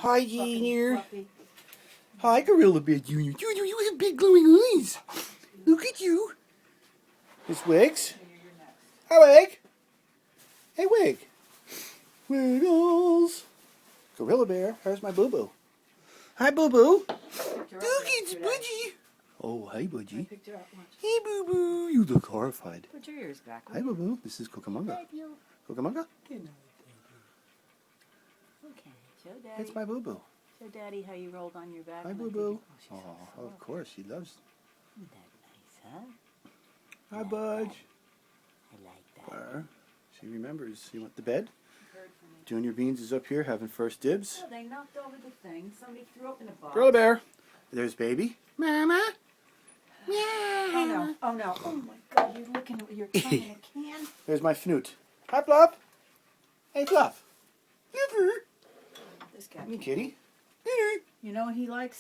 Hi, Junior. Hi, Gorilla Bear Junior. Junior, you have big glowing eyes. Look at you. It's Wigs. Hi, Wig. Hey, Wig. Wiggles. Gorilla Bear. Here's my boo-boo. Hi, boo-boo. Look, it's Budgie. Oh, hi, Budgie. Hey, boo-boo. You look horrified. Put your ears back. Hi, boo-boo. This is Cucamonga. Cucamonga? Okay, show Daddy. It's my boo-boo. Show Daddy how you rolled on your back. Hi, and I boo-boo. think- Oh, she's so Oh, of course. She loves. Isn't that nice, huh? Hi, Budge. I like that. She remembers. You want the bed? Junior Beans is up here having first dibs. Oh, they knocked over the thing. Somebody threw up in a box. Gorilla Bear. There's baby. Mama. Oh no! Oh no! Oh my God! You're looking at your tongue in a can. There's my Fnute. Hi, Fluff. Hey, Fluff. Fluffer. This guy. Hey, kitty. You know what he likes?